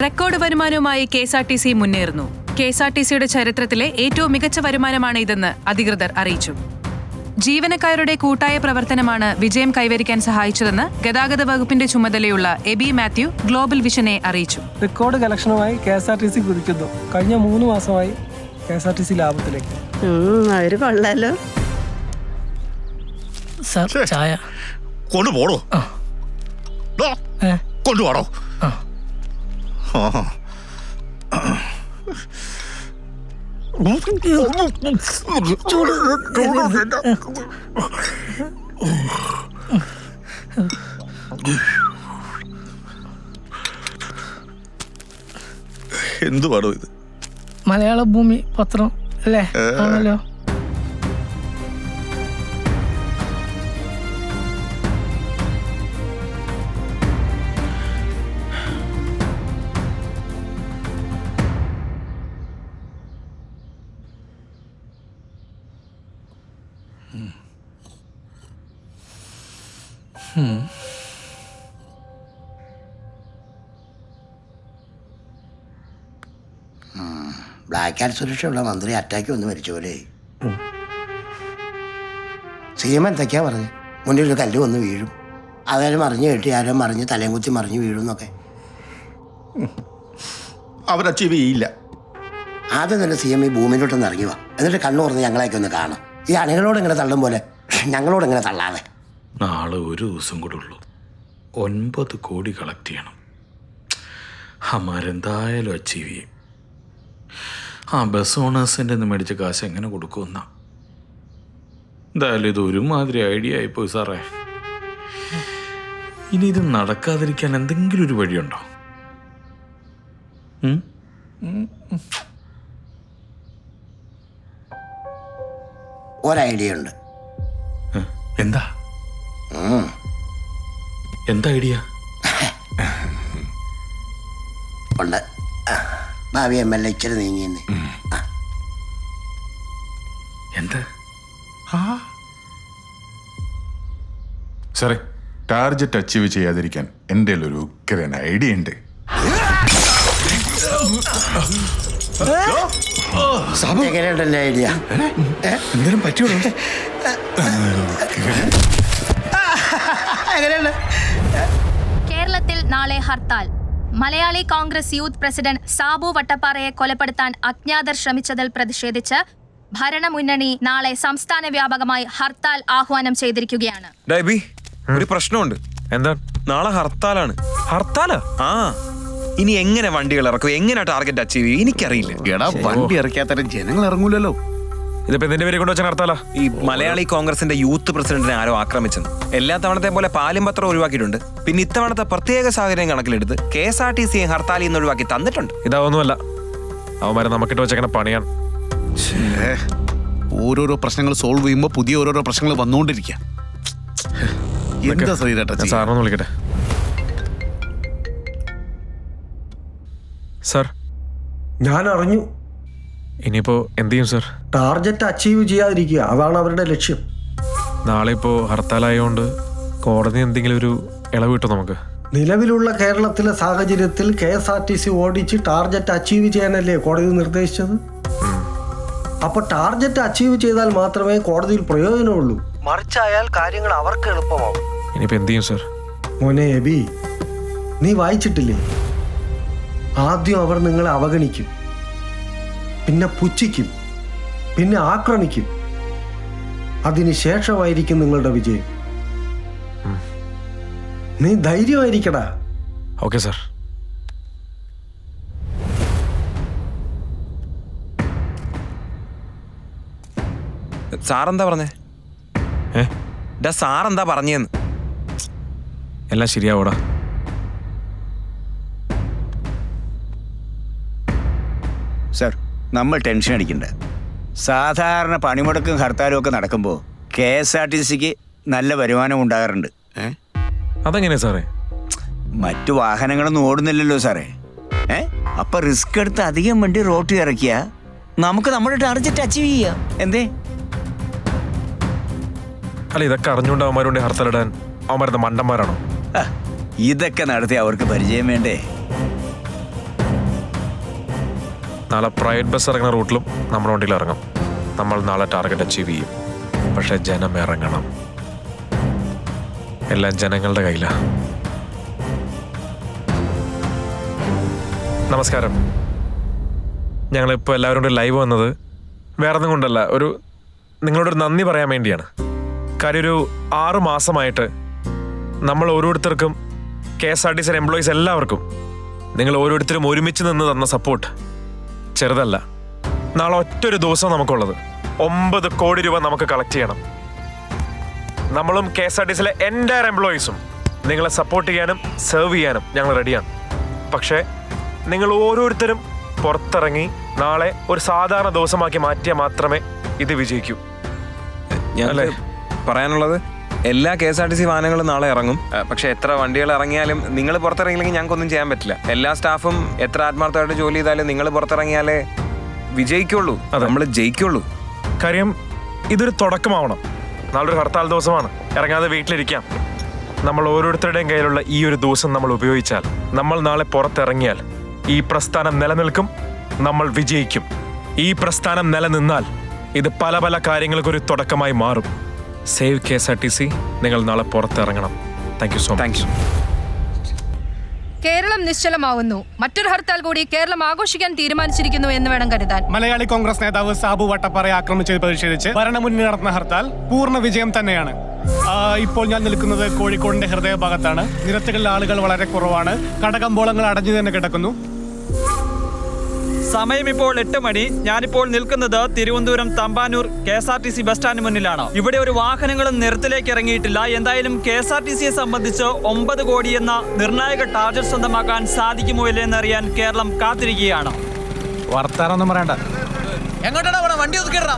Record വരുമാനവുമായി KSRTC മുന്നേറുന്നു. KSRTCയുടെ ചരിത്രത്തിലെ ഏറ്റവും മികച്ച വരുമാനമാണ് ഇതെന്ന് അധികൃതർ അറിയിച്ചു. ജീവനക്കാരുടെ കൂട്ടായ പ്രവർത്തനമാണ് വിജയം കൈവരിക്കാൻ സഹായിച്ചതെന്ന് ഗതാഗത വകുപ്പിന്റെ ചുമതലയുള്ള എബി മാത്യു ഗ്ലോബൽ വിഷനെ അറിയിച്ചു. റെക്കോർഡ് കളക്ഷനുമായി KSRTC കുതിക്കുന്നു. കഴിഞ്ഞ 3 മാസമായി KSRTC ലാഭത്തിലേക്ക്. അവര് കൊള്ളാലോ. സാർ ചായ കൊണ്ടുപോടോ. കൊണ്ടുപോടോ. എന്ത് പാടോ ഇത്? മലയാള ഭൂമി പത്രം അല്ലേ? ആണല്ലോ. ബ്ലാക്ക് ആൻഡ് സുരക്ഷയുള്ള മന്ത്രി അറ്റാക്ക് വന്ന് മരിച്ച പോലെ. CM എന്തൊക്കെയാ പറഞ്ഞത്? മുന്നിൽ ഒരു കല്ല് വന്ന് വീഴും, അതാരും മറിഞ്ഞു കെട്ടി ആരോ മറിഞ്ഞ് തലയും കുത്തി മറിഞ്ഞ് വീഴും എന്നൊക്കെ. അവരച്ചീവ് ചെയ്യില്ല. ആദ്യം തന്നെ CM ഈ ഭൂമിയിലോട്ടൊന്ന് ഇറങ്ങി വാ, എന്നിട്ട് കണ്ണു തുറന്ന് ഞങ്ങളെയൊക്കെ ഒന്ന് കാണാം. ഈ അണികളോട് ഇങ്ങനെ തള്ളും പോലെ ഞങ്ങളോട് ഇങ്ങനെ തള്ളാതെ. നാളെ ഒരു ദിവസം കൂടെ ഉള്ളൂ. 9 കോടി കളക്ട് ചെയ്യണം. അമാരെന്തായാലും അച്ചീവ് ചെയ്യും. ബസ് ഓണേഴ്സിൻ്റെ നിന്ന് മേടിച്ച കാശ് എങ്ങനെ കൊടുക്കുമെന്നാ? എന്തായാലും ഇത് ഒരുമാതിരി ഐഡിയ ആയിപ്പോയി സാറേ. ഇനി ഇത് നടക്കാതിരിക്കാൻ എന്തെങ്കിലും ഒരു വഴിയുണ്ടോ? ഒരൈഡിയ ഉണ്ട്. എന്താ എന്താ ഐഡിയ? ഉണ്ട്. ഭാവി MLA ഇച്ചിരി നീങ്ങിയെന്ന്. എന്താ സാറേ, ടാർജറ്റ് അച്ചീവ് ചെയ്യാതിരിക്കാൻ എൻ്റെ ഒരു ഉഗ്രൻ ഐഡിയ ഉണ്ട്. എങ്ങനെയുണ്ടല്ലേ ഐഡിയ? എന്തെങ്കിലും പറ്റുള്ളൂ. കേരളത്തിൽ നാളെ ഹർത്താൽ. മലയാളി കോൺഗ്രസ് യൂത്ത് പ്രസിഡന്റ് സാബു വട്ടപ്പാറയെ കൊലപ്പെടുത്താൻ അജ്ഞാതർ ശ്രമിച്ചതിൽ പ്രതിഷേധിച്ച് ഭരണമുന്നണി നാളെ സംസ്ഥാന വ്യാപകമായി ഹർത്താൽ ആഹ്വാനം ചെയ്തിരിക്കുകയാണ്. ഒരു പ്രശ്നമുണ്ട്. എന്താ? നാളെ ഹർത്താലാണ്. ഹർത്താലാ? ആ, ഇനി എങ്ങനെ വണ്ടികൾ ഇറക്കും, എങ്ങനെ ടാർഗറ്റ് അച്ചീവ് ചെയ്യും എനിക്കറിയില്ല. വണ്ടി ഇറക്കാത്ത ജനങ്ങൾ ഇറങ്ങൂലല്ലോ. ഇതിപ്പോ എന്തിന്റെ പേരെ കൊണ്ട് വെച്ചാൽ ഹർത്താലാ? ഈ മലയാളി കോൺഗ്രസിന്റെ യൂത്ത് പ്രസിഡന്റിനെ ആരോ ആക്രമിച്ചെന്ന്. എല്ലാ തവണത്തെ പോലെ പാലും പത്രം ഒഴിവാക്കിയിട്ടുണ്ട്. പിന്നെ ഇത്തവണത്തെ പ്രത്യേക സാഹചര്യം കണക്കിലെടുത്ത് KSRTC ഹർത്താലിൽ നിന്ന് ഒഴിവാക്കി തന്നിട്ടുണ്ട്. ഇതാവൊന്നുമല്ല, അവന്മാരെ നമുക്കിട്ട് വെച്ചേക്കണ പണിയാണ്. ഓരോരോ പ്രശ്നങ്ങൾ സോൾവ് ചെയ്യുമ്പോൾ പുതിയ ഓരോരോ പ്രശ്നങ്ങൾ വന്നുകൊണ്ടിരിക്കുക. എന്താ സാറിനൊന്ന് വിളിക്കട്ടെ. സാർ, ഞാൻ അറിഞ്ഞു. ഇനിയിപ്പോ എന്ത് ചെയ്യും സാർ? ടാർഗറ്റ് അച്ചീവ് ചെയ്യാതിരിക്കുക, അതാണ് അവരുടെ ലക്ഷ്യം. നാളെ ഇപ്പോ ഹർത്താലായതുകൊണ്ട് കോടതി എന്തെങ്കിലും ഒരു ഇളവ് കിട്ടും നമുക്ക്? നിലവിലുള്ള കേരളത്തിലെ സാഹചര്യത്തിൽ KSRTC ഓടിച്ച് ടാർഗറ്റ് അച്ചീവ് ചെയ്യാനല്ലേ കോടതി നിർദ്ദേശിച്ചത്. അപ്പൊ ടാർഗറ്റ് അച്ചീവ് ചെയ്താൽ മാത്രമേ കോടതിയിൽ പ്രയോജനമുള്ളൂ. മറിച്ചായാൽ കാര്യങ്ങൾ അവർക്ക് എളുപ്പമാവും. ഇനിയിപ്പോ എന്ത് ചെയ്യും സാർ? മോനെ എബി, നീ വായിച്ചിട്ടില്ലേ? ആദ്യം അവർ നിങ്ങളെ അവഗണിക്കും, പിന്നെ പുച്ഛിക്കും, പിന്നെ ആക്രമിക്കും. അതിനുശേഷമായിരിക്കും നിങ്ങളുടെ വിജയം. നീ ധൈര്യമായിരിക്കടാ. Okay sir. സാറെന്താ പറഞ്ഞേ? സാറെന്താ പറഞ്ഞേന്ന്? എല്ലാം ശരിയാവൂടാ. സാർ, നമ്മൾ ടെൻഷൻ അടിക്കണ്ട. സാധാരണ പണിമുടക്കും ഹർത്താലും ഒക്കെ നടക്കുമ്പോൾ KSRTCക്ക് നല്ല വരുമാനം ഉണ്ടാകാറുണ്ട്. അതെങ്ങനെയാ സാറേ? മറ്റു വാഹനങ്ങളൊന്നും ഓടുന്നില്ലല്ലോ സാറേ. അപ്പൊ റിസ്ക് എടുത്ത് അധികം വണ്ടി റോട്ടിൽ ഇറക്കിയ നമുക്ക് നമ്മുടെ ടാർഗറ്റ് അച്ചീവ് ചെയ്യാം. എന്തേ? അല്ല, ഇതൊക്കെ അറിഞ്ഞുകൊണ്ട് അവന്മാരുണ്ട് ഹർത്താലിടാൻ. അവന്മാരെന്താ മണ്ടന്മാരാണോ? ഇതൊക്കെ നടത്തി അവർക്ക് പരിചയം വേണ്ടേ? നാളെ പ്രൈവറ്റ് ബസ് ഇറങ്ങുന്ന റൂട്ടിലും നമ്മുടെ വണ്ടിയിൽ ഇറങ്ങും. നമ്മൾ നാളെ ടാർഗറ്റ് അച്ചീവ് ചെയ്യും. പക്ഷെ ജനം ഇറങ്ങണം. എല്ലാം ജനങ്ങളുടെ കയ്യിലാണ്. നമസ്കാരം. ഞങ്ങളിപ്പോൾ എല്ലാവരും കൂടി ലൈവ് വന്നത് വേറെ ഒന്നും കൊണ്ടല്ല, നിങ്ങളോടൊരു നന്ദി പറയാൻ വേണ്ടിയാണ്. കാര്യം ഒരു 6 മാസമായിട്ട് നമ്മൾ ഓരോരുത്തർക്കും KSRTC എംപ്ലോയീസ് എല്ലാവർക്കും നിങ്ങൾ ഓരോരുത്തരും ഒരുമിച്ച് നിന്ന് തന്ന സപ്പോർട്ട് ചെറുതല്ല. നാളെ ഒറ്റൊരു ദിവസം നമുക്കുള്ളത് 9 കോടി രൂപ നമുക്ക് കളക്ട് ചെയ്യണം. നമ്മളും KSRTCയിലെ എൻ്റയർ എംപ്ലോയീസും നിങ്ങളെ സപ്പോർട്ട് ചെയ്യാനും സെർവ് ചെയ്യാനും ഞങ്ങൾ റെഡിയാണ്. പക്ഷേ നിങ്ങൾ ഓരോരുത്തരും പുറത്തിറങ്ങി നാളെ ഒരു സാധാരണ ദിവസമാക്കി മാറ്റിയാൽ മാത്രമേ ഇത് വിജയിക്കൂ. ഞങ്ങളെ പറയാനുള്ളത് എല്ലാ KSRTC വാഹനങ്ങളും നാളെ ഇറങ്ങും. പക്ഷെ എത്ര വണ്ടികൾ ഇറങ്ങിയാലും നിങ്ങൾ പുറത്തിറങ്ങിയില്ലെങ്കിൽ ഞങ്ങൾക്കൊന്നും ചെയ്യാൻ പറ്റില്ല. എല്ലാ സ്റ്റാഫും എത്ര ആത്മാർത്ഥമായിട്ട് ജോലി ചെയ്താലും നിങ്ങൾ പുറത്തിറങ്ങിയാലേ വിജയിക്കുള്ളൂ, നമ്മൾ ജയിക്കുള്ളൂ. കാര്യം ഇതൊരു തുടക്കമാവണം. നാളെ ഒരു ഹർത്താൽ ദിവസമാണ്, ഇറങ്ങാതെ വീട്ടിലിരിക്കാം. നമ്മൾ ഓരോരുത്തരുടെയും കയ്യിലുള്ള ഈ ഒരു ദിവസം നമ്മൾ ഉപയോഗിച്ചാൽ, നമ്മൾ നാളെ പുറത്തിറങ്ങിയാൽ ഈ പ്രസ്ഥാനം നിലനിൽക്കും, നമ്മൾ വിജയിക്കും. ഈ പ്രസ്ഥാനം നിലനിന്നാൽ ഇത് പല പല കാര്യങ്ങൾക്കൊരു തുടക്കമായി മാറും. Save KSRTC. നിങ്ങൾ നാളെ പുറത്തിറങ്ങണം. Thank you so much. Keralam നിശ്ചലമാവുന്നു. മറ്റൊരു ഹർത്താൽ കൂടി കേരളം ആഘോഷിക്കാൻ തീരുമാനിച്ചിരിക്കുന്നു എന്ന് വേണം കരുതാൻ. മലയാളി കോൺഗ്രസ് നേതാവ് സാബു വട്ടപ്പാറയെ ആക്രമിച്ചത് പ്രതിഷേധിച്ച് ഭരണമുന്നണി നടത്തുന്ന ഹർത്താൽ പൂർണ്ണ വിജയം തന്നെയാണ്. ഇപ്പോൾ ഞാൻ നിൽക്കുന്നത് കോഴിക്കോടിന്റെ ഹൃദയഭാഗത്താണ്. നിരത്തുകളിൽ ആളുകൾ വളരെ കുറവാണ്. കടകമ്പോളങ്ങൾ അടഞ്ഞു തന്നെ കിടക്കുന്നു. സമയം ഇപ്പോൾ 8 മണി. ഞാനിപ്പോൾ നിൽക്കുന്നത് തിരുവനന്തപുരം തമ്പാനൂർ KSRTC ബസ് സ്റ്റാൻഡിന് മുന്നിലാണ്. ഇവിടെ ഒരു വാഹനങ്ങളും നിരത്തിലേക്ക് ഇറങ്ങിയിട്ടില്ല. എന്തായാലും KSRTCയെ സംബന്ധിച്ച് 9 കോടി എന്ന നിർണായക ടാർഗറ്റ് സ്വന്തമാക്കാൻ സാധിക്കുമോ ഇല്ലെന്നറിയാൻ കേരളം കാത്തിരിക്കുകയാണ്. വർത്താനൊന്നും പറയണ്ട. എങ്ങോട്ടാണ് വണ്ടി ഒതുക്കിടാ?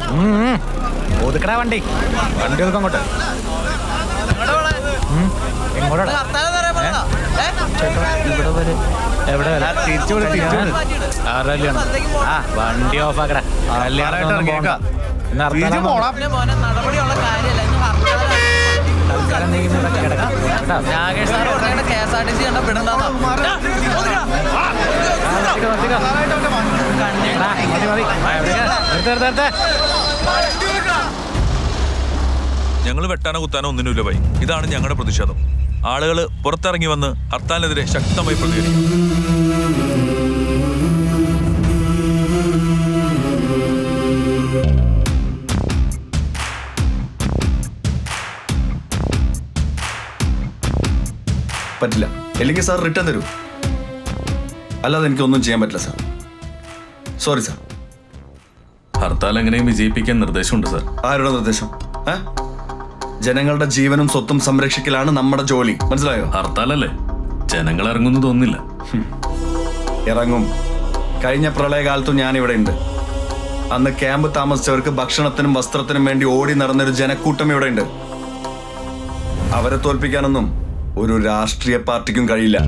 ഒതുക്കടാ വണ്ടി ഒതുക്കം അങ്ങോട്ട്. വണ്ടി ഓഫ് ആക്കടാ. ഞങ്ങൾ വെട്ടാനോ കുത്താനോ ഒന്നിനുമില്ല ഭൈ. ഇതാണ് ഞങ്ങളുടെ പ്രതിഷേധം. ആളുകൾ പുറത്തിറങ്ങി വന്ന് ഹർത്താലിനെതിരെ ശക്തമായി പ്രതികരിക്കും. പറ്റില്ല. അല്ലെങ്കിൽ സാർ റിട്ടേൺ തരൂ. അല്ലാതെ എനിക്കൊന്നും ചെയ്യാൻ പറ്റില്ല സാർ. Sorry sir. ഹർത്താൽ എങ്ങനെയും വിജയിപ്പിക്കാൻ നിർദ്ദേശമുണ്ട് സാർ. ആരുടെ നിർദ്ദേശം? ജനങ്ങളുടെ ജീവനും സ്വത്തും സംരക്ഷിക്കലാണ് നമ്മുടെ ജോലി. മനസ്സിലായോ? ഹർത്താലല്ലേ, ജനങ്ങൾ ഇറങ്ങുന്നു തോന്നില്ല. ഇറങ്ങും. കഴിഞ്ഞ പ്രളയകാലത്തും ഞാനിവിടെ ഉണ്ട്. അന്ന് ക്യാമ്പ് താമസിച്ചവർക്ക് ഭക്ഷണത്തിനും വസ്ത്രത്തിനും വേണ്ടി ഓടി നടന്നൊരു ജനക്കൂട്ടം ഇവിടെ ഉണ്ട്. അവരെ തോൽപ്പിക്കാനൊന്നും ഒരു രാഷ്ട്രീയ പാർട്ടിക്കും കഴിയില്ല.